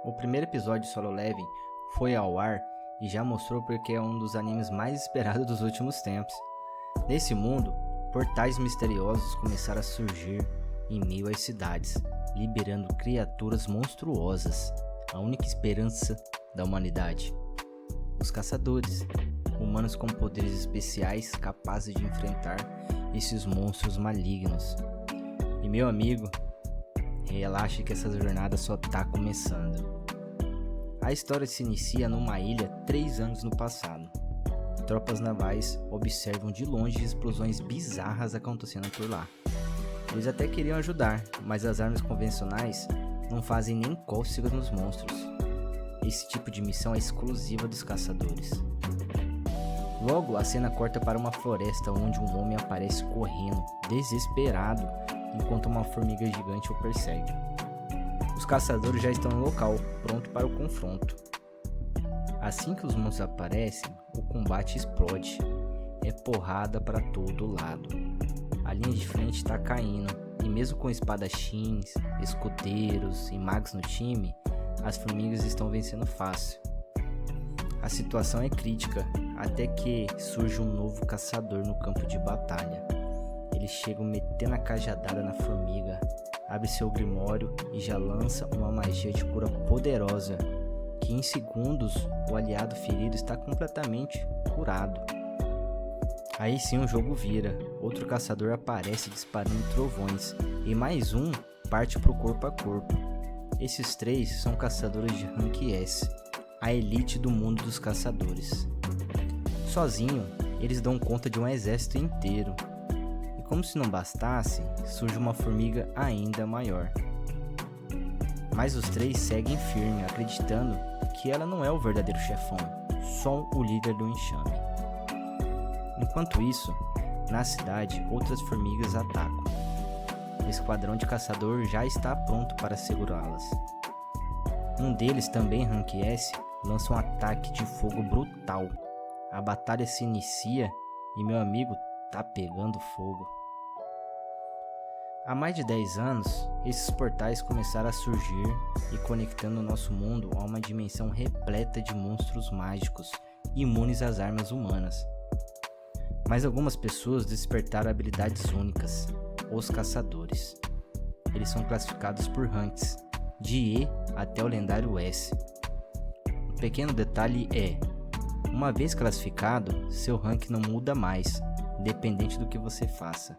O primeiro episódio de Solo Leveling foi ao ar e já mostrou porque é um dos animes mais esperados dos últimos tempos. Nesse mundo, portais misteriosos começaram a surgir em meio às cidades, liberando criaturas monstruosas, a única esperança da humanidade. Os caçadores, humanos com poderes especiais capazes de enfrentar esses monstros malignos. E meu amigo, relaxa que essa jornada só tá começando. A história se inicia numa ilha 3 anos no passado. Tropas navais observam de longe explosões bizarras acontecendo por lá. Eles até queriam ajudar, mas as armas convencionais não fazem nem cócegas nos monstros. Esse tipo de missão é exclusiva dos caçadores. Logo, a cena corta para uma floresta onde um homem aparece correndo, desesperado, enquanto uma formiga gigante o persegue. Os caçadores já estão no local, pronto para o confronto. Assim que os monstros aparecem, o combate explode. É porrada para todo lado. A linha de frente está caindo, e mesmo com espadachins, escudeiros e magos no time, as formigas estão vencendo fácil. A situação é crítica, até que surge um novo caçador no campo de batalha. Eles chegam metendo a cajadada na formiga, abre seu grimório e já lança uma magia de cura poderosa, que em segundos o aliado ferido está completamente curado. Aí sim o jogo vira, outro caçador aparece disparando trovões, e mais um parte pro corpo a corpo. Esses 3 são caçadores de Rank S, a elite do mundo dos caçadores. Sozinho, eles dão conta de um exército inteiro. E como se não bastasse, surge uma formiga ainda maior. Mas os 3 seguem firme, acreditando que ela não é o verdadeiro chefão, só o líder do enxame. Enquanto isso, na cidade, outras formigas atacam. O esquadrão de caçador já está pronto para segurá-las. Um deles, também Rank S, lança um ataque de fogo brutal. A batalha se inicia e meu amigo tá pegando fogo. Há mais de 10 anos, esses portais começaram a surgir e conectando o nosso mundo a uma dimensão repleta de monstros mágicos, imunes às armas humanas. Mas algumas pessoas despertaram habilidades únicas, os caçadores. Eles são classificados por ranks, de E até o lendário S. Um pequeno detalhe é: uma vez classificado, seu rank não muda mais, independente do que você faça.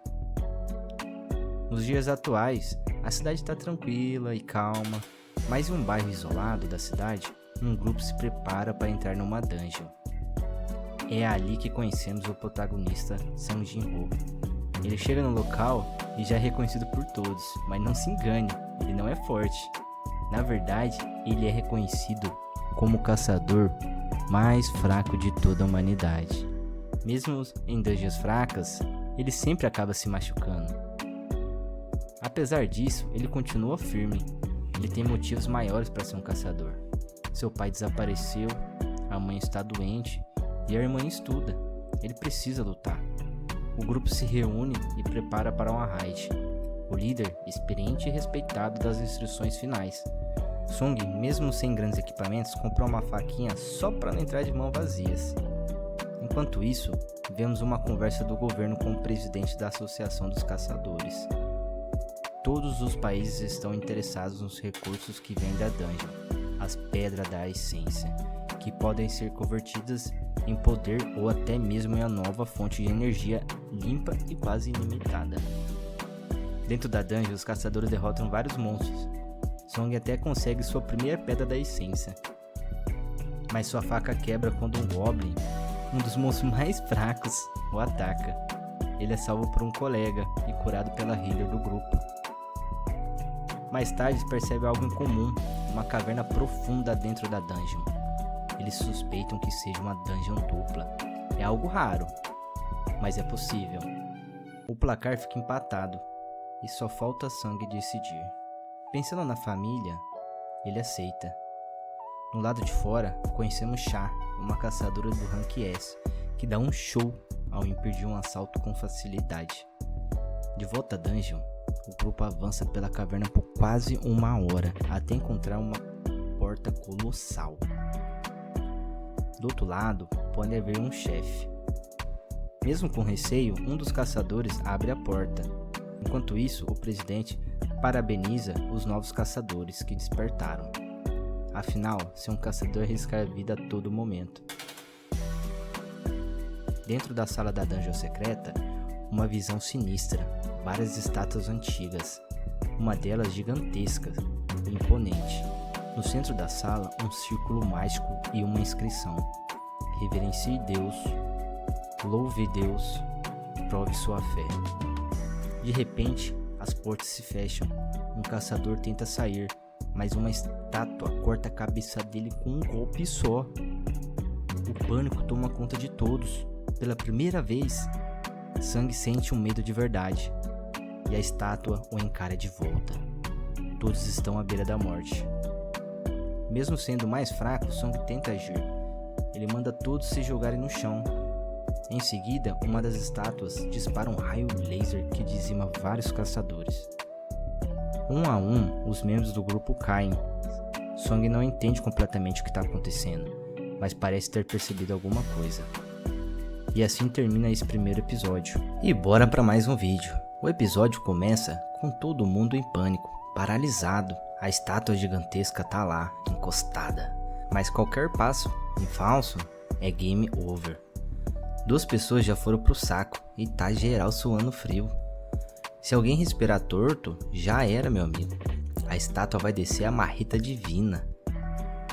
Nos dias atuais, a cidade está tranquila e calma, mas em um bairro isolado da cidade, um grupo se prepara para entrar numa dungeon. É ali que conhecemos o protagonista Sung Jin-ho. Ele chega no local e já é reconhecido por todos, mas não se engane, ele não é forte. Na verdade, ele é reconhecido como o caçador mais fraco de toda a humanidade. Mesmo em dungeons fracas, ele sempre acaba se machucando. Apesar disso, ele continua firme. Ele tem motivos maiores para ser um caçador. Seu pai desapareceu, a mãe está doente e a irmã estuda. Ele precisa lutar. O grupo se reúne e prepara para uma raid. O líder, experiente e respeitado das instruções finais. Sung, mesmo sem grandes equipamentos, comprou uma faquinha só para não entrar de mãos vazias. Enquanto isso, vemos uma conversa do governo com o presidente da Associação dos Caçadores. Todos os países estão interessados nos recursos que vêm da dungeon, as pedras da essência, que podem ser convertidas em poder ou até mesmo em uma nova fonte de energia limpa e quase ilimitada. Dentro da dungeon, os caçadores derrotam vários monstros. Sung até consegue sua primeira pedra da essência, mas sua faca quebra quando um Goblin, um dos monstros mais fracos, o ataca. Ele é salvo por um colega e curado pela healer do grupo. Mais tarde percebe algo incomum, uma caverna profunda dentro da dungeon. Eles suspeitam que seja uma dungeon dupla. É algo raro, mas é possível. O placar fica empatado e só falta Sung decidir. Pensando na família, ele aceita. No lado de fora, conhecemos Cha, uma caçadora do Rank S, que dá um show ao impedir um assalto com facilidade. De volta à dungeon, o grupo avança pela caverna por quase 1 hora, até encontrar uma porta colossal. Do outro lado, pode haver um chefe. Mesmo com receio, um dos caçadores abre a porta. Enquanto isso, o presidente parabeniza os novos caçadores que despertaram. Afinal, ser um caçador arrisca a vida a todo momento. Dentro da sala da dungeon secreta, uma visão sinistra, várias estátuas antigas, uma delas gigantesca e imponente. No centro da sala, um círculo mágico e uma inscrição: reverencie Deus, louve Deus, prove sua fé. De repente, as portas se fecham. Um caçador tenta sair, mas uma estátua corta a cabeça dele com um golpe só. O pânico toma conta de todos. Pela primeira vez, Sang sente um medo de verdade, e a estátua o encara de volta. Todos estão à beira da morte. Mesmo sendo mais fraco, Sang tenta agir. Ele manda todos se jogarem no chão. Em seguida, uma das estátuas dispara um raio laser que dizima vários caçadores. Um a um, os membros do grupo caem. Sang não entende completamente o que está acontecendo, mas parece ter percebido alguma coisa. E assim termina esse primeiro episódio. E bora para mais um vídeo. O episódio começa com todo mundo em pânico, paralisado. A estátua gigantesca tá lá, encostada. Mas qualquer passo em falso é game over. 2 pessoas já foram pro saco e tá geral suando frio. Se alguém respirar torto, já era, meu amigo. A estátua vai descer a marreta divina.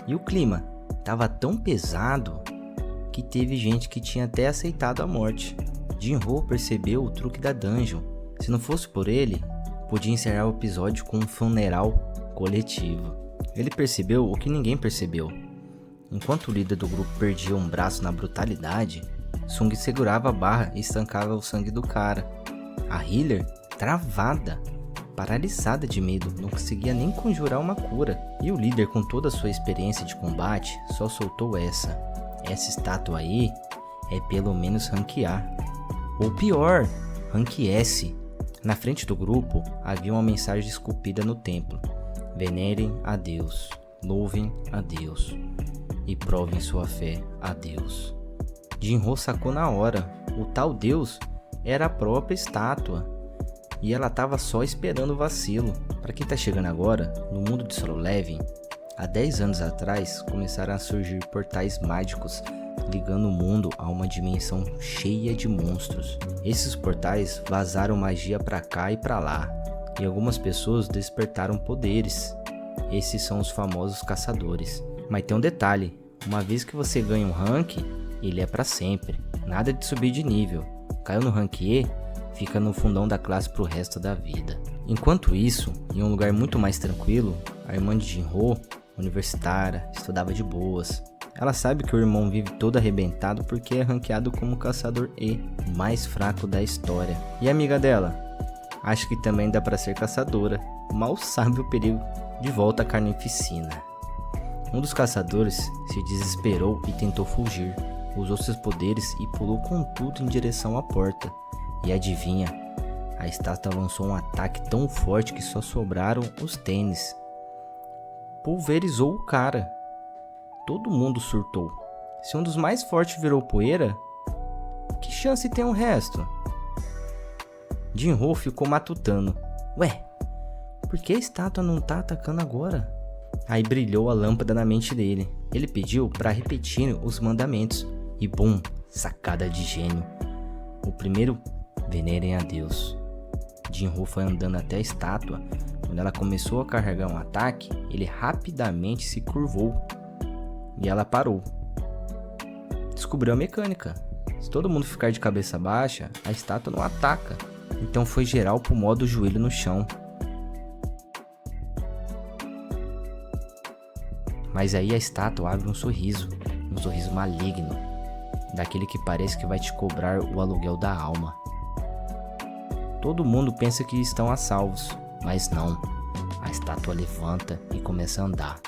E o clima tava tão pesado que teve gente que tinha até aceitado a morte. Jinro percebeu o truque da dungeon. Se não fosse por ele, podia encerrar o episódio com um funeral coletivo. Ele percebeu o que ninguém percebeu. Enquanto o líder do grupo perdia um braço na brutalidade, Sung segurava a barra e estancava o sangue do cara. A healer, travada, paralisada de medo, não conseguia nem conjurar uma cura. E o líder, com toda a sua experiência de combate, só soltou essa. Essa estátua aí é pelo menos rank A. Ou pior, rank S. Na frente do grupo havia uma mensagem esculpida no templo: venerem a Deus, louvem a Deus e provem sua fé a Deus. Jinro sacou na hora. O tal Deus era a própria estátua. E ela tava só esperando o vacilo. Para quem tá chegando agora, no mundo de Solo Leveling, há 10 anos atrás começaram a surgir portais mágicos ligando o mundo a uma dimensão cheia de monstros. Esses portais vazaram magia pra cá e pra lá, e algumas pessoas despertaram poderes. Esses são os famosos caçadores. Mas tem um detalhe: uma vez que você ganha um rank, ele é pra sempre, nada de subir de nível. Caiu no rank E, fica no fundão da classe pro resto da vida. Enquanto isso, em um lugar muito mais tranquilo, a irmã de Jinro, universitária, estudava de boas. Ela sabe que o irmão vive todo arrebentado porque é ranqueado como caçador E, o mais fraco da história. E a amiga dela? Acha que também dá pra ser caçadora, mal sabe o perigo de volta à carnificina. Um dos caçadores se desesperou e tentou fugir. Usou seus poderes e pulou com tudo em direção à porta. E adivinha? A estátua lançou um ataque tão forte que só sobraram os tênis. Pulverizou o cara. Todo mundo surtou. Se um dos mais fortes virou poeira, que chance tem o resto? Jinro ficou matutando. Ué, por que a estátua não tá atacando agora? Aí brilhou a lâmpada na mente dele. Ele pediu para repetir os mandamentos. E bum, sacada de gênio. O primeiro, venerem a Deus. Jinro foi andando até a estátua. Quando ela começou a carregar um ataque, ele rapidamente se curvou. E ela parou. Descobriu a mecânica. Se todo mundo ficar de cabeça baixa, a estátua não ataca. Então foi geral pro modo joelho no chão. Mas aí a estátua abre um sorriso maligno, daquele que parece que vai te cobrar o aluguel da alma. Todo mundo pensa que estão a salvos, mas não. A estátua levanta e começa a andar.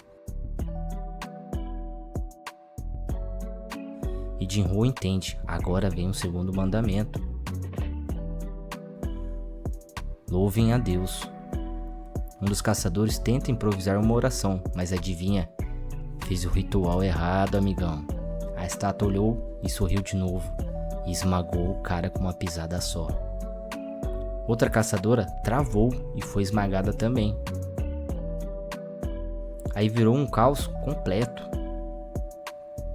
E Jinro entende, agora vem o segundo mandamento. Louvem a Deus. Um dos caçadores tenta improvisar uma oração, mas adivinha? Fez o ritual errado, amigão. A estátua olhou e sorriu de novo e esmagou o cara com uma pisada só. Outra caçadora travou e foi esmagada também. Aí virou um caos completo.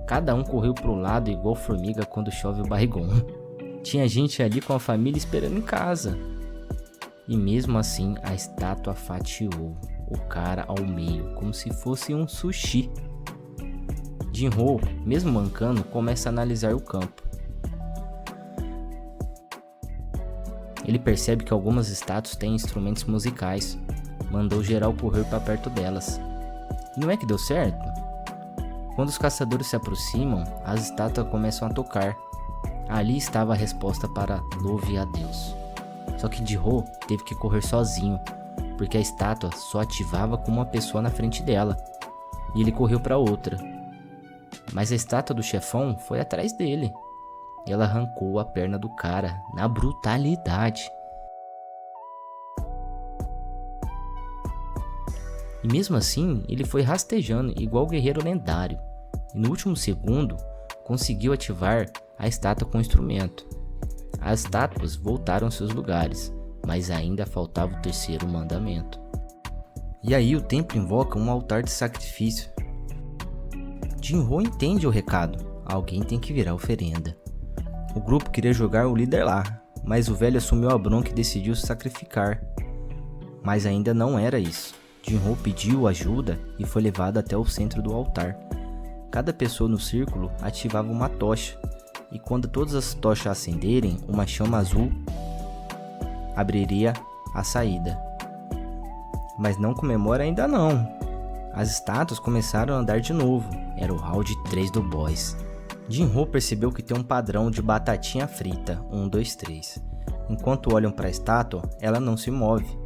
Cada um correu pro lado igual formiga quando chove o barrigão. Tinha gente ali com a família esperando em casa. E mesmo assim a estátua fatiou o cara ao meio, como se fosse um sushi. Jin-Ho, mesmo mancando, começa a analisar o campo. Ele percebe que algumas estátuas têm instrumentos musicais. Mandou geral correr para perto delas. E não é que deu certo? Quando os caçadores se aproximam, as estátuas começam a tocar. Ali estava a resposta para Louve a Deus. Só que Jin-Ho teve que correr sozinho, porque a estátua só ativava com uma pessoa na frente dela. E ele correu para outra. Mas a estátua do chefão foi atrás dele. E ela arrancou a perna do cara na brutalidade. E mesmo assim, ele foi rastejando igual o guerreiro lendário. E no último segundo, conseguiu ativar a estátua com o instrumento. As estátuas voltaram aos seus lugares, mas ainda faltava o terceiro mandamento. E aí o templo invoca um altar de sacrifício. Jin-Ho entende o recado. Alguém tem que virar oferenda. O grupo queria jogar o líder lá, mas o velho assumiu a bronca e decidiu se sacrificar. Mas ainda não era isso. Jin-Ho pediu ajuda e foi levado até o centro do altar. Cada pessoa no círculo ativava uma tocha, e quando todas as tochas acenderem, uma chama azul abriria a saída. Mas não comemora ainda não. As estátuas começaram a andar de novo. Era o round 3 do boss. Jin-Ho percebeu que tem um padrão de batatinha frita, 1, 2, 3. Enquanto olham para a estátua, ela não se move.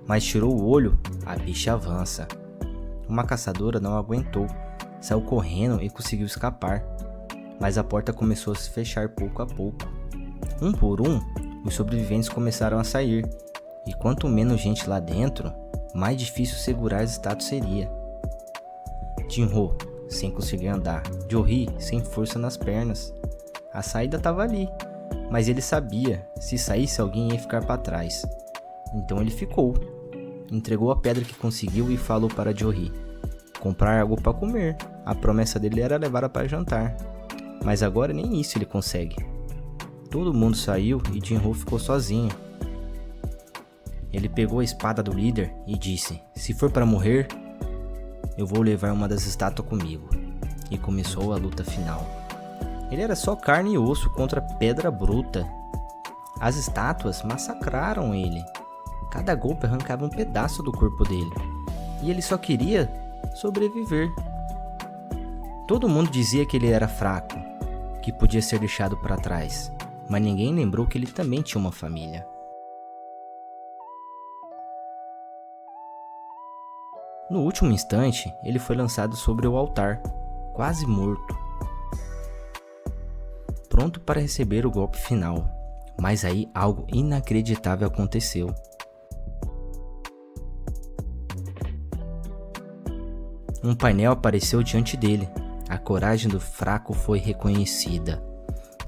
Mas tirou o olho, a bicha avança. Uma caçadora não aguentou, saiu correndo e conseguiu escapar. Mas a porta começou a se fechar pouco a pouco. Um por um, os sobreviventes começaram a sair. E quanto menos gente lá dentro, mais difícil segurar as estátuas seria. Jin-Ho, sem conseguir andar. Jo-Hee, sem força nas pernas. A saída estava ali, mas ele sabia, se saísse alguém ia ficar para trás. Então ele ficou. Entregou a pedra que conseguiu e falou para Jo-Hee comprar algo para comer. A promessa dele era levá-la para jantar. Mas agora nem isso ele consegue. Todo mundo saiu e Jin-Ho ficou sozinho. Ele pegou a espada do líder e disse: se for para morrer, eu vou levar uma das estátuas comigo. E começou a luta final. Ele era só carne e osso contra pedra bruta. As estátuas massacraram ele. Cada golpe arrancava um pedaço do corpo dele. E ele só queria sobreviver. Todo mundo dizia que ele era fraco, que podia ser deixado para trás. Mas ninguém lembrou que ele também tinha uma família. No último instante, ele foi lançado sobre o altar, quase morto. Pronto para receber o golpe final. Mas aí algo inacreditável aconteceu. Um painel apareceu diante dele. A coragem do fraco foi reconhecida.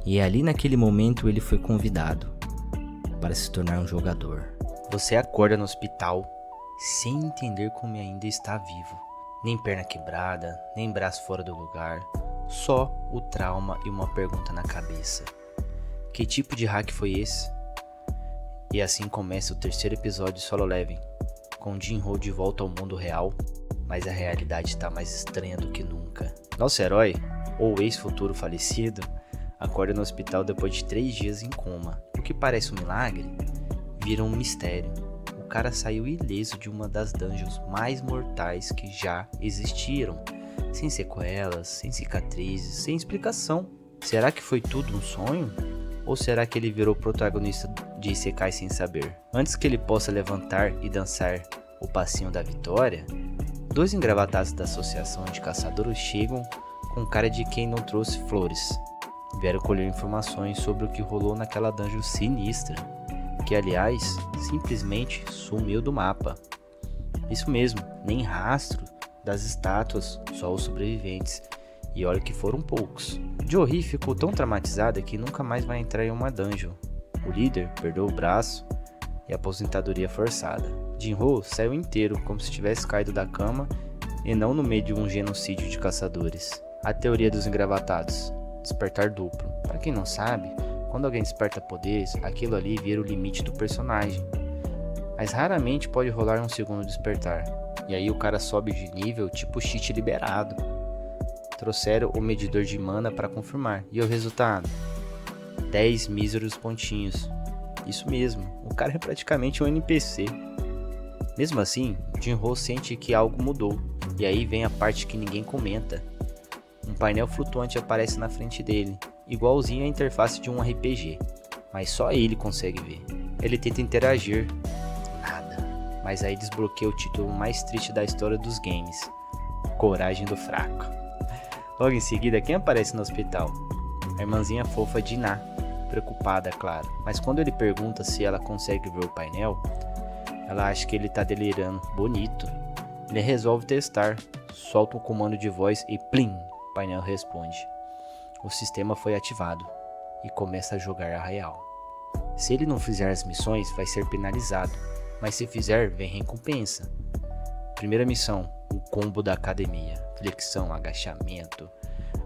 E ali naquele momento ele foi convidado para se tornar um jogador. Você acorda no hospital sem entender como ainda está vivo. Nem perna quebrada, nem braço fora do lugar. Só o trauma e uma pergunta na cabeça. Que tipo de hack foi esse? E assim começa o terceiro episódio de Solo Leveling, com Jin-Ho de volta ao mundo real, mas a realidade está mais estranha do que nunca. Nosso herói, ou ex-futuro falecido, acorda no hospital depois de 3 dias em coma. O que parece um milagre, vira um mistério. O cara saiu ileso de uma das dungeons mais mortais que já existiram, sem sequelas, sem cicatrizes, sem explicação. Será que foi tudo um sonho? Ou será que ele virou protagonista de Isekai sem saber? Antes que ele possa levantar e dançar o passinho da vitória, 2 engravatados da associação de caçadores chegam com cara de quem não trouxe flores. Vieram colher informações sobre o que rolou naquela dungeon sinistra, que aliás, simplesmente sumiu do mapa. Isso mesmo, nem rastro Das estátuas, só os sobreviventes. E olha que foram poucos. Joe ficou tão traumatizada que nunca mais vai entrar em uma dungeon. O líder perdeu o braço e a aposentadoria forçada. Jinho saiu inteiro, como se tivesse caído da cama e não no meio de um genocídio de caçadores. A teoria dos engravatados. Despertar duplo. Para quem não sabe, quando alguém desperta poderes, aquilo ali vira o limite do personagem. Mas raramente pode rolar um segundo despertar. E aí o cara sobe de nível tipo cheat liberado. Trouxeram o medidor de mana para confirmar. E o resultado? 10 míseros pontinhos. Isso mesmo, o cara é praticamente um NPC. Mesmo assim, Jinho sente que algo mudou. E aí vem a parte que ninguém comenta. Um painel flutuante aparece na frente dele, igualzinho à interface de um RPG. Mas só ele consegue ver. Ele tenta interagir. Nada. Mas aí desbloqueia o título mais triste da história dos games. Coragem do Fraco. Logo em seguida, quem aparece no hospital? A irmãzinha fofa Dinah, preocupada, claro. Mas quando ele pergunta se ela consegue ver o painel, ela acha que ele tá delirando. Bonito. Ele resolve testar, solta um comando de voz e plim, o painel responde. O sistema foi ativado e começa a jogar a real. Se ele não fizer as missões, vai ser penalizado, mas se fizer, vem recompensa. Primeira missão, o combo da academia. Flexão, agachamento,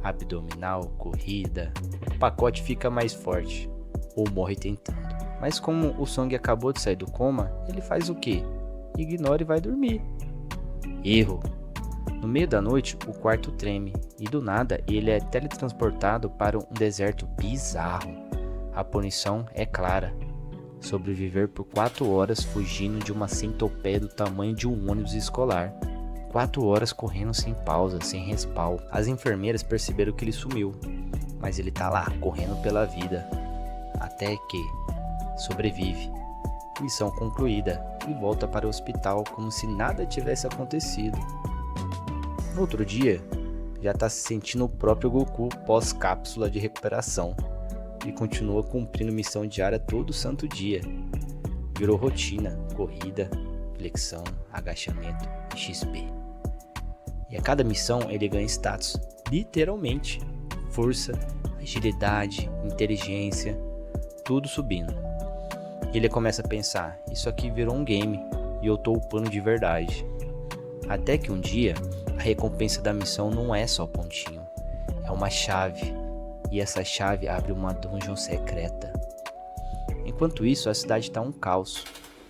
abdominal, corrida. O pacote fica mais forte, ou morre tentando. Mas como o Song acabou de sair do coma, ele faz o quê? Ignora e vai dormir. Erro. No meio da noite, o quarto treme, e do nada ele é teletransportado para um deserto bizarro. A punição é clara. Sobreviver por 4 horas fugindo de uma centopeia do tamanho de um ônibus escolar. 4 horas correndo sem pausa, sem respawn. As enfermeiras perceberam que ele sumiu, mas ele tá lá, correndo pela vida. Até que sobrevive. Missão concluída e volta para o hospital como se nada tivesse acontecido. No outro dia, já tá se sentindo o próprio Goku pós-cápsula de recuperação e continua cumprindo missão diária todo santo dia. Virou rotina, corrida, flexão, agachamento e XP. E a cada missão ele ganha status, literalmente, força, agilidade, inteligência, tudo subindo. E ele começa a pensar, isso aqui virou um game e eu tô upando de verdade. Até que um dia, a recompensa da missão não é só pontinho, é uma chave. E essa chave abre uma dungeon secreta. Enquanto isso, a cidade tá um caos.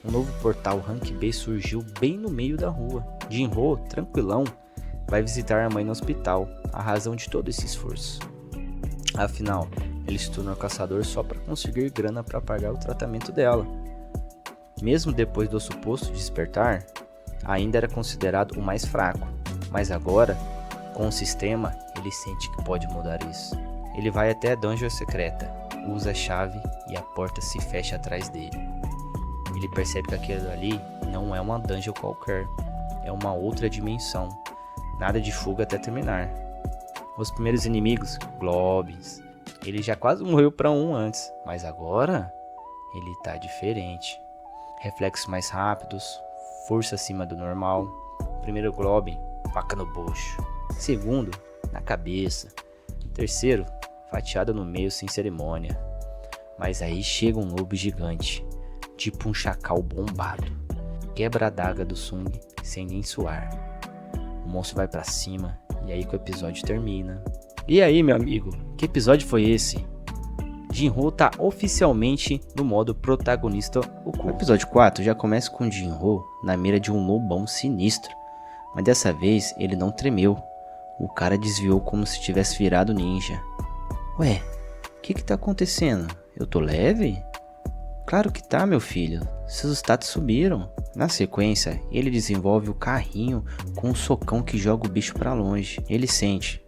Um novo portal Rank B surgiu bem no meio da rua. Jinho, tranquilão, vai visitar a mãe no hospital, a razão de todo esse esforço. Afinal, ele se tornou caçador só para conseguir grana para pagar o tratamento dela. Mesmo depois do suposto despertar, ainda era considerado o mais fraco, mas agora, com o sistema, ele sente que pode mudar isso. Ele vai até a dungeon secreta, usa a chave e a porta se fecha atrás dele. Ele percebe que aquilo ali não é uma dungeon qualquer, é uma outra dimensão. Nada de fuga até terminar. Os primeiros inimigos, Globins. Ele já quase morreu para um antes, mas agora ele tá diferente. Reflexos mais rápidos, força acima do normal. Primeiro Globin, faca no bucho. Segundo, na cabeça. Terceiro, fatiada no meio sem cerimônia. Mas aí chega um lobo gigante, tipo um chacal bombado. Quebra a adaga do Sung sem nem suar. O monstro vai pra cima e aí que o episódio termina. E aí, meu amigo, que episódio foi esse? Jinho tá oficialmente no modo protagonista oculto. O episódio 4 já começa com Jinho na mira de um lobão sinistro. Mas dessa vez ele não tremeu. O cara desviou como se tivesse virado ninja. Ué, o que tá acontecendo? Eu tô leve? Claro que tá, meu filho. Seus status subiram. Na sequência, ele desenvolve o carrinho com um socão que joga o bicho pra longe. Ele sente.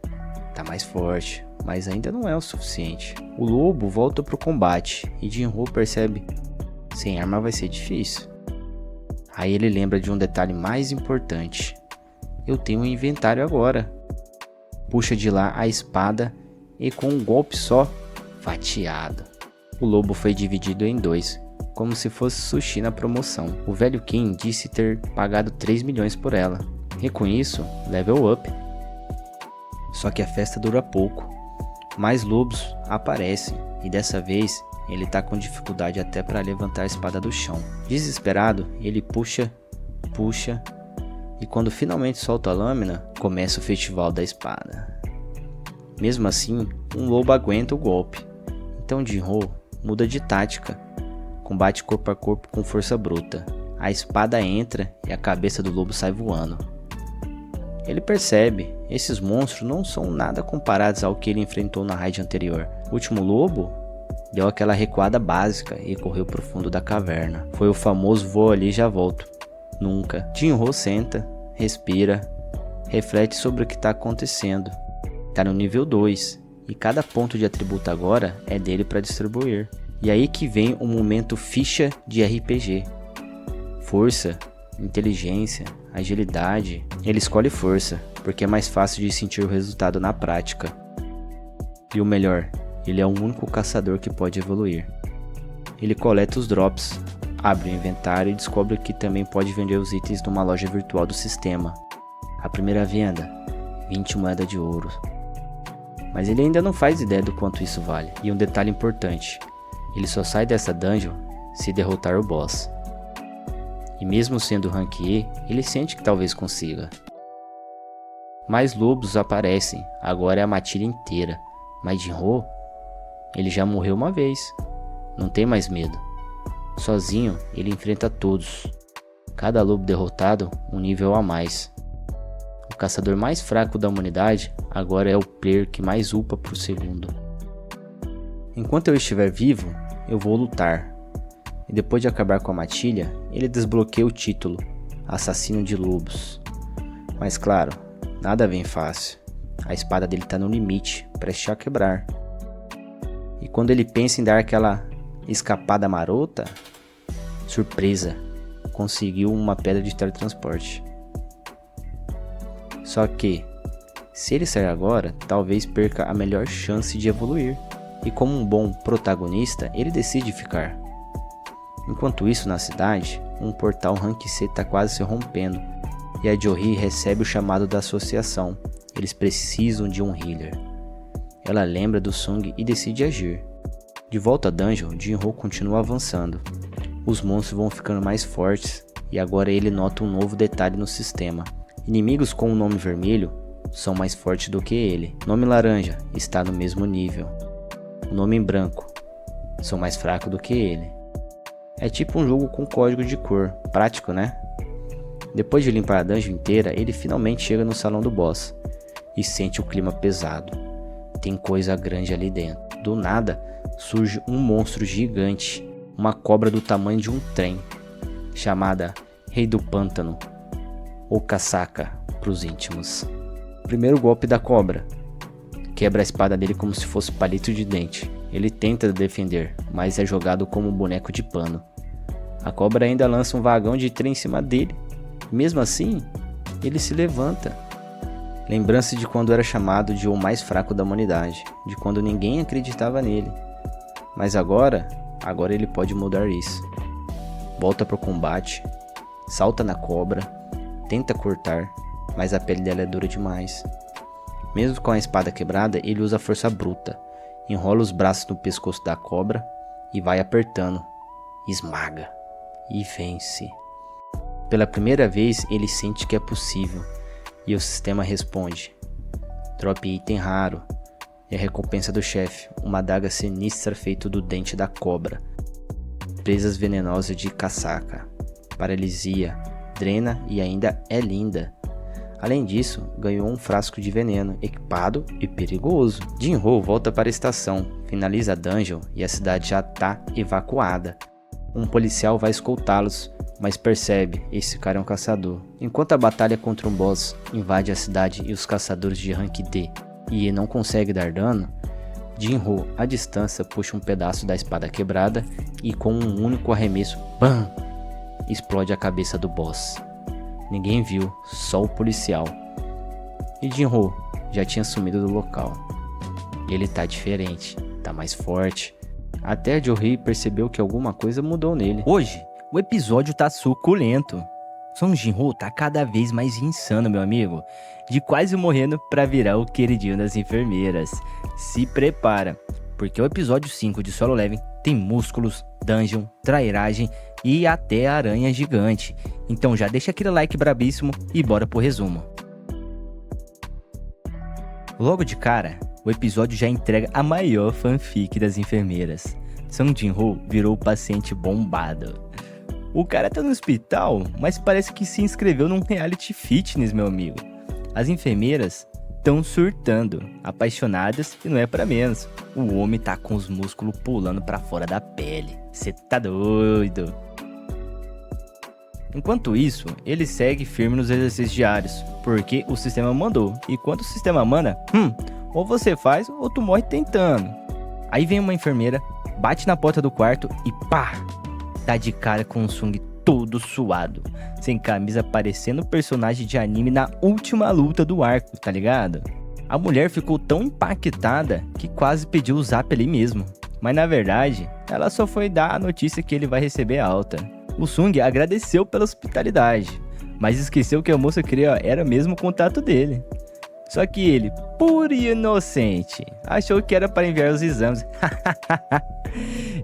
Tá mais forte, mas ainda não é o suficiente. O lobo volta pro combate e Jinho percebe. Sem arma vai ser difícil. Aí ele lembra de um detalhe mais importante. Eu tenho um inventário agora. Puxa de lá a espada e com um golpe só, fatiado. O lobo foi dividido em 2, como se fosse sushi na promoção. O velho Ken disse ter pagado 3 milhões por ela. E com isso, level up. Só que a festa dura pouco. Mais lobos aparecem e dessa vez ele tá com dificuldade até para levantar a espada do chão. Desesperado, ele puxa e quando finalmente solta a lâmina, começa o festival da espada. Mesmo assim, um lobo aguenta o golpe. Então Jinro muda de tática. Combate corpo a corpo com força bruta. A espada entra e a cabeça do lobo sai voando. Ele percebe, esses monstros não são nada comparados ao que ele enfrentou na raid anterior. O último lobo deu aquela recuada básica e correu pro fundo da caverna. Foi o famoso vou ali e já volto. Nunca. Jinro senta, respira, reflete sobre o que está acontecendo. Tá no nível 2 e cada ponto de atributo agora é dele para distribuir. E aí que vem o momento ficha de RPG. Força, inteligência, agilidade. Ele escolhe força, porque é mais fácil de sentir o resultado na prática. E o melhor, ele é o único caçador que pode evoluir. Ele coleta os drops, abre o inventário e descobre que também pode vender os itens numa loja virtual do sistema. A primeira venda, 20 moedas de ouro. Mas ele ainda não faz ideia do quanto isso vale. E um detalhe importante, ele só sai dessa dungeon se derrotar o boss. E mesmo sendo rank E, ele sente que talvez consiga. Mais lobos aparecem, agora é a matilha inteira. Mas Jinro, ele já morreu uma vez, não tem mais medo. Sozinho, ele enfrenta todos. Cada lobo derrotado, um nível a mais. O caçador mais fraco da humanidade agora é o player que mais upa por segundo. Enquanto eu estiver vivo, eu vou lutar. E depois de acabar com a matilha, ele desbloqueia o título, Assassino de Lobos. Mas claro, nada vem fácil. A espada dele está no limite, prestes a quebrar. E quando ele pensa em dar aquela escapada marota, surpresa, conseguiu uma pedra de teletransporte. Só que, se ele sair agora, talvez perca a melhor chance de evoluir. E como um bom protagonista, ele decide ficar. Enquanto isso, na cidade, um portal Rank C está quase se rompendo. E a Jory recebe o chamado da associação. Eles precisam de um healer. Ela lembra do Sung e decide agir. De volta à dungeon, Jinro continua avançando. Os monstros vão ficando mais fortes e agora ele nota um novo detalhe no sistema. Inimigos com o nome vermelho são mais fortes do que ele. Nome laranja está no mesmo nível. O nome em branco são mais fracos do que ele. É tipo um jogo com código de cor. Prático, né? Depois de limpar a dungeon inteira, ele finalmente chega no salão do boss e sente o clima pesado. Tem coisa grande ali dentro. Do nada, surge um monstro gigante, uma cobra do tamanho de um trem, chamada Rei do Pântano, ou Casaca para os íntimos. Primeiro golpe da cobra, quebra a espada dele como se fosse palito de dente. Ele tenta defender, mas é jogado como um boneco de pano. A cobra ainda lança um vagão de trem em cima dele. Mesmo assim, ele se levanta. Lembrança de quando era chamado de o mais fraco da humanidade, de quando ninguém acreditava nele. Mas agora ele pode mudar isso. Volta pro combate, salta na cobra, tenta cortar, mas a pele dela é dura demais. Mesmo com a espada quebrada, ele usa força bruta, enrola os braços no pescoço da cobra e vai apertando, esmaga e vence. Pela primeira vez ele sente que é possível e o sistema responde. Drop item raro e a recompensa do chefe, uma adaga sinistra feita do dente da cobra. Presas venenosas de casaca, paralisia, drena e ainda é linda. Além disso, ganhou um frasco de veneno, equipado e perigoso. Jinro volta para a estação, finaliza a dungeon e a cidade já está evacuada. Um policial vai escoltá-los, mas percebe, esse cara é um caçador. Enquanto a batalha contra um boss invade a cidade e os caçadores de rank D e não consegue dar dano, Jinro, à distância, puxa um pedaço da espada quebrada e com um único arremesso, BAM! Explode a cabeça do boss. Ninguém viu, só o policial. E Jinro já tinha sumido do local. Ele tá diferente, tá mais forte. Até a Jory percebeu que alguma coisa mudou nele. Hoje, o episódio tá suculento. Song Jin-ho tá cada vez mais insano, meu amigo, de quase morrendo pra virar o queridinho das enfermeiras. Se prepara, porque o episódio 5 de Solo Leveling tem músculos, dungeon, trairagem e até aranha gigante. Então já deixa aquele like brabíssimo e bora pro resumo. Logo de cara, o episódio já entrega a maior fanfic das enfermeiras. Song Jin-ho virou o paciente bombado. O cara tá no hospital, mas parece que se inscreveu num reality fitness, meu amigo. As enfermeiras tão surtando, apaixonadas e não é pra menos. O homem tá com os músculos pulando pra fora da pele. Cê tá doido? Enquanto isso, ele segue firme nos exercícios diários, porque o sistema mandou. E quando o sistema manda, ou você faz ou tu morre tentando. Aí vem uma enfermeira, bate na porta do quarto e pá! Tá de cara com o Sung todo suado, sem camisa, parecendo personagem de anime na última luta do arco, tá ligado? A mulher ficou tão impactada que quase pediu o zap ali mesmo. Mas na verdade, ela só foi dar a notícia que ele vai receber alta. O Sung agradeceu pela hospitalidade, mas esqueceu que a moça queria era mesmo o contato dele. Só que ele, puro e inocente, achou que era para enviar os exames.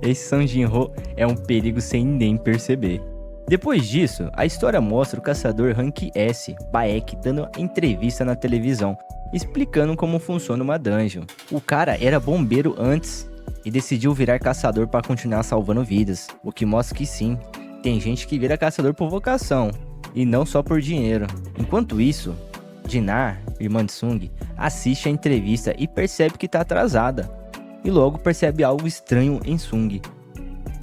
Esse Song Jin-ho é um perigo sem nem perceber. Depois disso, a história mostra o caçador Rank S, Baek, dando entrevista na televisão, explicando como funciona uma dungeon. O cara era bombeiro antes e decidiu virar caçador para continuar salvando vidas, o que mostra que sim, tem gente que vira caçador por vocação, e não só por dinheiro. Enquanto isso, Dinar, irmã de Sung, assiste a entrevista e percebe que tá atrasada. E logo percebe algo estranho em Sung.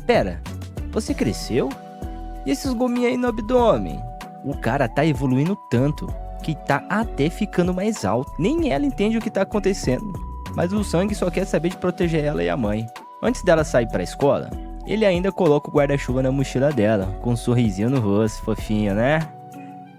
Pera, você cresceu? E esses gominhos aí no abdômen? O cara tá evoluindo tanto que tá até ficando mais alto. Nem ela entende o que tá acontecendo. Mas o Sung só quer saber de proteger ela e a mãe. Antes dela sair pra escola, ele ainda coloca o guarda-chuva na mochila dela, com um sorrisinho no rosto, fofinho, né?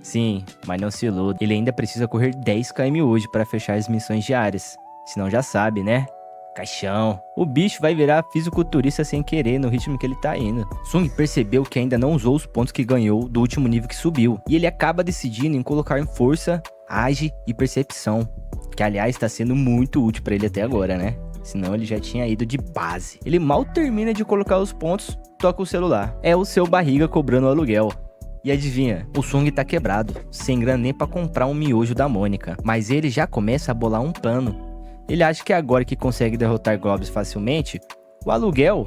Sim, mas não se iluda, ele ainda precisa correr 10 km hoje para fechar as missões diárias. Senão já sabe, né? Caixão. O bicho vai virar fisiculturista sem querer no ritmo que ele tá indo. Sung percebeu que ainda não usou os pontos que ganhou do último nível que subiu. E ele acaba decidindo em colocar em força, age e percepção. Que aliás está sendo muito útil para ele até agora, né? Senão ele já tinha ido de base. Ele mal termina de colocar os pontos, toca o celular. É o seu barriga cobrando o aluguel. E adivinha, o Sung tá quebrado, sem grana nem pra comprar um miojo da Mônica. Mas ele já começa a bolar um plano. Ele acha que agora que consegue derrotar Goblins facilmente, o aluguel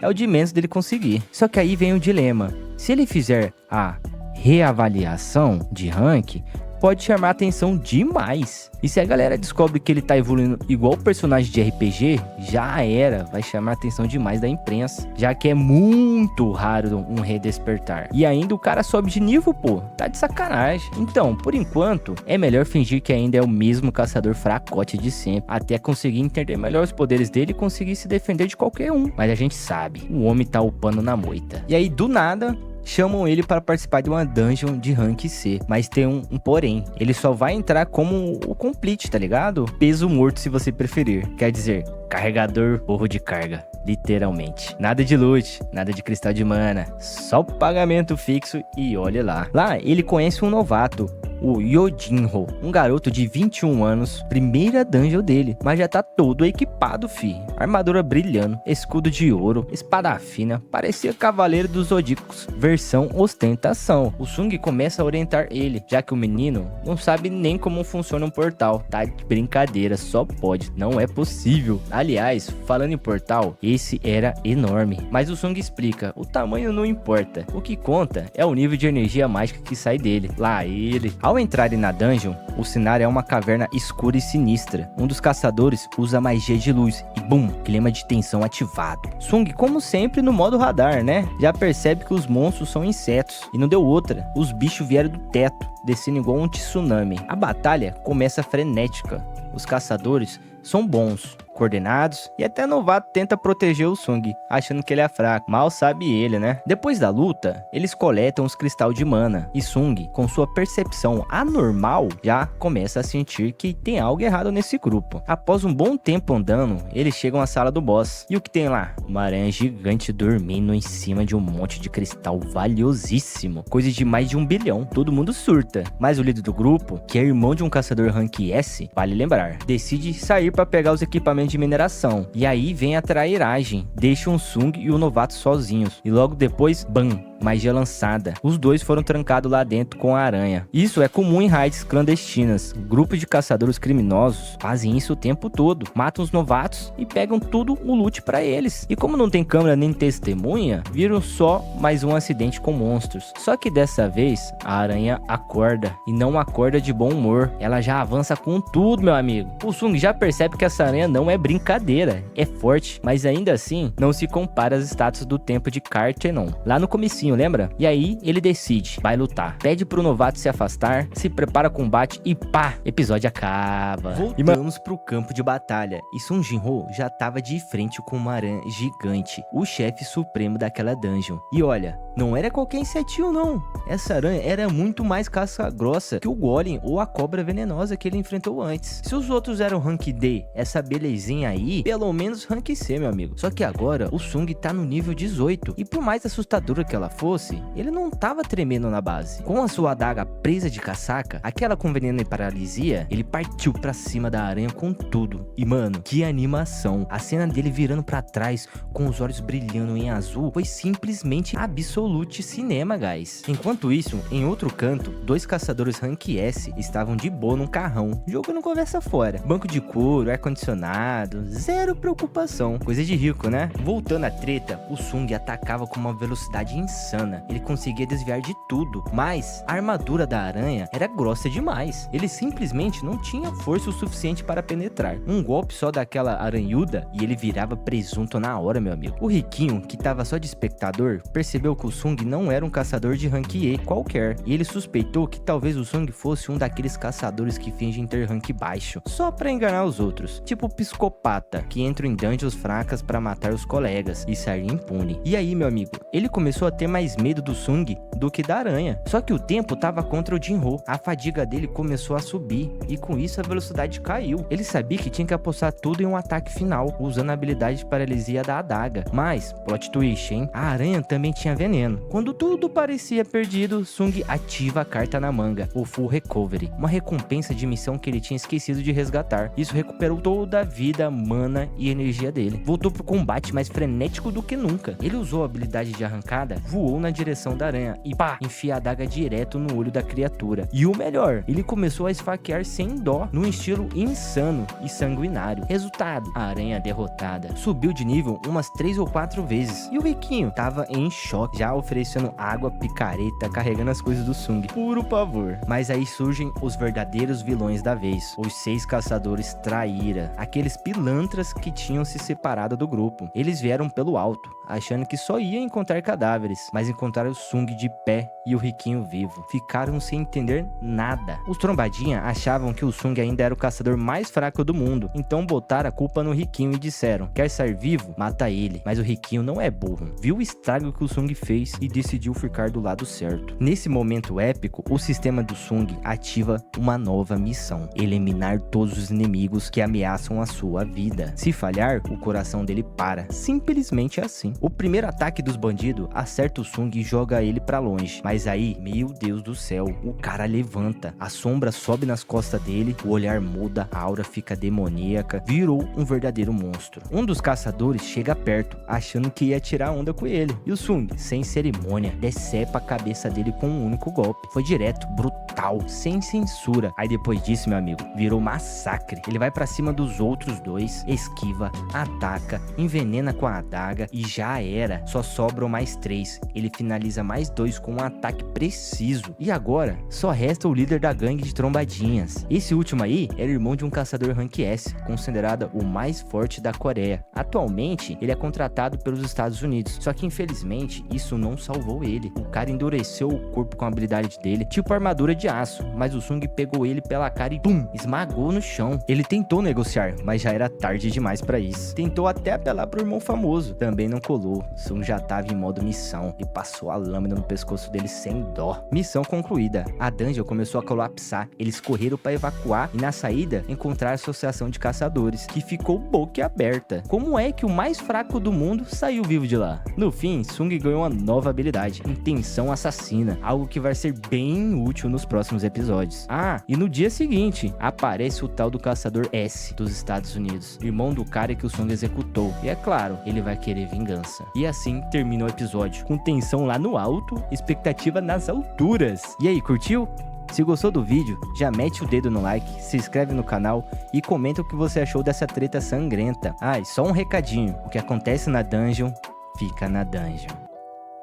é o de menos dele conseguir. Só que aí vem o dilema. Se ele fizer a reavaliação de rank, pode chamar atenção demais. E se a galera descobre que ele tá evoluindo igual o personagem de RPG, já era, vai chamar atenção demais da imprensa, já que é muito raro um redespertar. E ainda o cara sobe de nível, pô, tá de sacanagem. Então, por enquanto, é melhor fingir que ainda é o mesmo caçador fracote de sempre, até conseguir entender melhor os poderes dele e conseguir se defender de qualquer um. Mas a gente sabe, o homem tá upando na moita. E aí, do nada, chamam ele para participar de uma dungeon de rank C, mas tem um porém, ele só vai entrar como o complete, tá ligado? Peso morto se você preferir, quer dizer, carregador burro de carga, literalmente. Nada de loot, nada de cristal de mana, só pagamento fixo e olha lá. Lá ele conhece um novato, o Yojinho, um garoto de 21 anos, primeira dungeon dele, mas já tá todo equipado, fi. Armadura brilhando, escudo de ouro, espada fina, parecia cavaleiro dos Zodíacos, versão ostentação. O Sung começa a orientar ele, já que o menino não sabe nem como funciona um portal. Tá de brincadeira, só pode, não é possível. Aliás, falando em portal, esse era enorme, mas o Sung explica, o tamanho não importa, o que conta é o nível de energia mágica que sai dele. Lá ele... Ao entrarem na dungeon, o cenário é uma caverna escura e sinistra. Um dos caçadores usa magia de luz e bum, clima de tensão ativado. Sung, como sempre, no modo radar, né? Já percebe que os monstros são insetos e não deu outra. Os bichos vieram do teto, descendo igual um tsunami. A batalha começa frenética. Os caçadores são bons, coordenados, e até novato tenta proteger o Sung, achando que ele é fraco. Mal sabe ele, né? Depois da luta, eles coletam os cristais de mana, e Sung, com sua percepção anormal, já começa a sentir que tem algo errado nesse grupo. Após um bom tempo andando, eles chegam à sala do boss. E o que tem lá? Uma aranha gigante dormindo em cima de um monte de cristal valiosíssimo, coisa de mais de 1 bilhão. Todo mundo surta, mas o líder do grupo, que é irmão de um caçador rank S, vale lembrar, decide sair para pegar os equipamentos de mineração. E aí vem a trairagem, deixa um Sung e o novato sozinhos. E logo depois, bam! Magia lançada. Os dois foram trancados lá dentro com a aranha. Isso é comum em raids clandestinas. Grupos de caçadores criminosos fazem isso o tempo todo. Matam os novatos e pegam tudo o loot pra eles. E como não tem câmera nem testemunha, viram só mais um acidente com monstros. Só que dessa vez, a aranha acorda. E não acorda de bom humor. Ela já avança com tudo, meu amigo. O Sung já percebe que essa aranha não é brincadeira. É forte, mas ainda assim, não se compara às estátuas do tempo de Cartenon. Lá no comecinho, lembra? E aí ele decide, vai lutar. Pede pro novato se afastar, se prepara com o combate e pá, episódio acaba. Voltamos pro campo de batalha e Sung Jin-ho já tava de frente com uma aranha gigante, o chefe supremo daquela dungeon. E olha, não era qualquer insetinho não. Essa aranha era muito mais casca grossa que o Golem ou a cobra venenosa que ele enfrentou antes. Se os outros eram rank D, essa belezinha aí, pelo menos rank C, meu amigo. Só que agora o Sung tá no nível 18 e por mais assustadora que ela fosse, ele não tava tremendo na base. Com a sua adaga presa de casaca, aquela com veneno e paralisia, ele partiu pra cima da aranha com tudo. E mano, que animação! A cena dele virando pra trás, com os olhos brilhando em azul, foi simplesmente absolute cinema, guys. Enquanto isso, em outro canto, dois caçadores rank S estavam de boa num carrão, jogando conversa fora. Banco de couro, ar-condicionado, zero preocupação. Coisa de rico, né? Voltando à treta, o Sung atacava com uma velocidade insana. Ele conseguia desviar de tudo, mas a armadura da aranha era grossa demais. Ele simplesmente não tinha força o suficiente para penetrar. Um golpe só daquela aranhuda e ele virava presunto na hora, meu amigo. O riquinho, que tava só de espectador, percebeu que o Sung não era um caçador de rank E qualquer, e ele suspeitou que talvez o Sung fosse um daqueles caçadores que fingem ter rank baixo, só pra enganar os outros, tipo psicopata, que entra em dungeons fracas pra matar os colegas e sair impune. E aí, meu amigo, ele começou a ter mais medo do Sung do que da aranha. Só que o tempo tava contra o Jin-ho, a fadiga dele começou a subir, e com isso a velocidade caiu. Ele sabia que tinha que apostar tudo em um ataque final, usando a habilidade de paralisia da adaga. Mas, plot twist, hein? A aranha também tinha veneno. Quando tudo parecia perdido, Sung ativa a carta na manga, o Full Recovery, uma recompensa de missão que ele tinha esquecido de resgatar. Isso recuperou toda a vida, mana e energia dele. Voltou pro combate mais frenético do que nunca. Ele usou a habilidade de arrancada, voou na direção da aranha e pá, enfia a adaga direto no olho da criatura. E o melhor, ele começou a esfaquear sem dó, num estilo insano e sanguinário. Resultado, a aranha derrotada subiu de nível umas 3 ou 4 vezes. E o riquinho tava em choque, já oferecendo água, picareta, carregando as coisas do Sung. Puro pavor. Mas aí surgem os verdadeiros vilões da vez. Os 6 caçadores traíra. Aqueles pilantras que tinham se separado do grupo. Eles vieram pelo alto, achando que só ia encontrar cadáveres, mas encontraram o Sung de pé e o riquinho vivo. Ficaram sem entender nada. Os trombadinha achavam que o Sung ainda era o caçador mais fraco do mundo, então botaram a culpa no riquinho e disseram: quer sair vivo? Mata ele. Mas o riquinho não é burro, viu o estrago que o Sung fez e decidiu ficar do lado certo. Nesse momento épico, o sistema do Sung ativa uma nova missão: eliminar todos os inimigos que ameaçam a sua vida. Se falhar, o coração dele para. Simplesmente assim. O primeiro ataque dos bandidos acerta o Sung e joga ele pra longe. Mas aí, meu Deus do céu, o cara levanta. A sombra sobe nas costas dele, o olhar muda, a aura fica demoníaca, virou um verdadeiro monstro. Um dos caçadores chega perto, achando que ia tirar onda com ele. E o Sung, sem cerimônia, decepa a cabeça dele com um único golpe. Foi direto, brutal, sem censura. Aí depois disso, meu amigo, virou massacre. Ele vai pra cima dos outros dois, esquiva, ataca, envenena com a adaga e já era. Só sobram mais 3. Ele finaliza mais 2 com um ataque preciso. E agora, só resta o líder da gangue de trombadinhas. Esse último aí era irmão de um caçador rank S, considerado o mais forte da Coreia. Atualmente, ele é contratado pelos Estados Unidos. Só que infelizmente, isso isso não salvou ele. O cara endureceu o corpo com a habilidade dele, tipo armadura de aço, mas o Sung pegou ele pela cara e pum, esmagou no chão. Ele tentou negociar, mas já era tarde demais pra isso. Tentou até apelar pro irmão famoso, também não colou. Sung já tava em modo missão e passou a lâmina no pescoço dele sem dó. Missão concluída. A dungeon começou a colapsar. Eles correram pra evacuar e na saída encontraram a associação de caçadores, que ficou boquiaberta. Como é que o mais fraco do mundo saiu vivo de lá? No fim, Sung ganhou uma nova habilidade, Intenção Assassina, algo que vai ser bem útil nos próximos episódios. Ah, e no dia seguinte, aparece o tal do Caçador S dos Estados Unidos, irmão do cara que o Sung executou. E é claro, ele vai querer vingança. E assim termina o episódio, com tensão lá no alto, expectativa nas alturas. E aí, curtiu? Se gostou do vídeo, já mete o dedo no like, se inscreve no canal e comenta o que você achou dessa treta sangrenta. Ah, e só um recadinho, o que acontece na dungeon, fica na dungeon.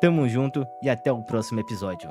Tamo junto e até o próximo episódio.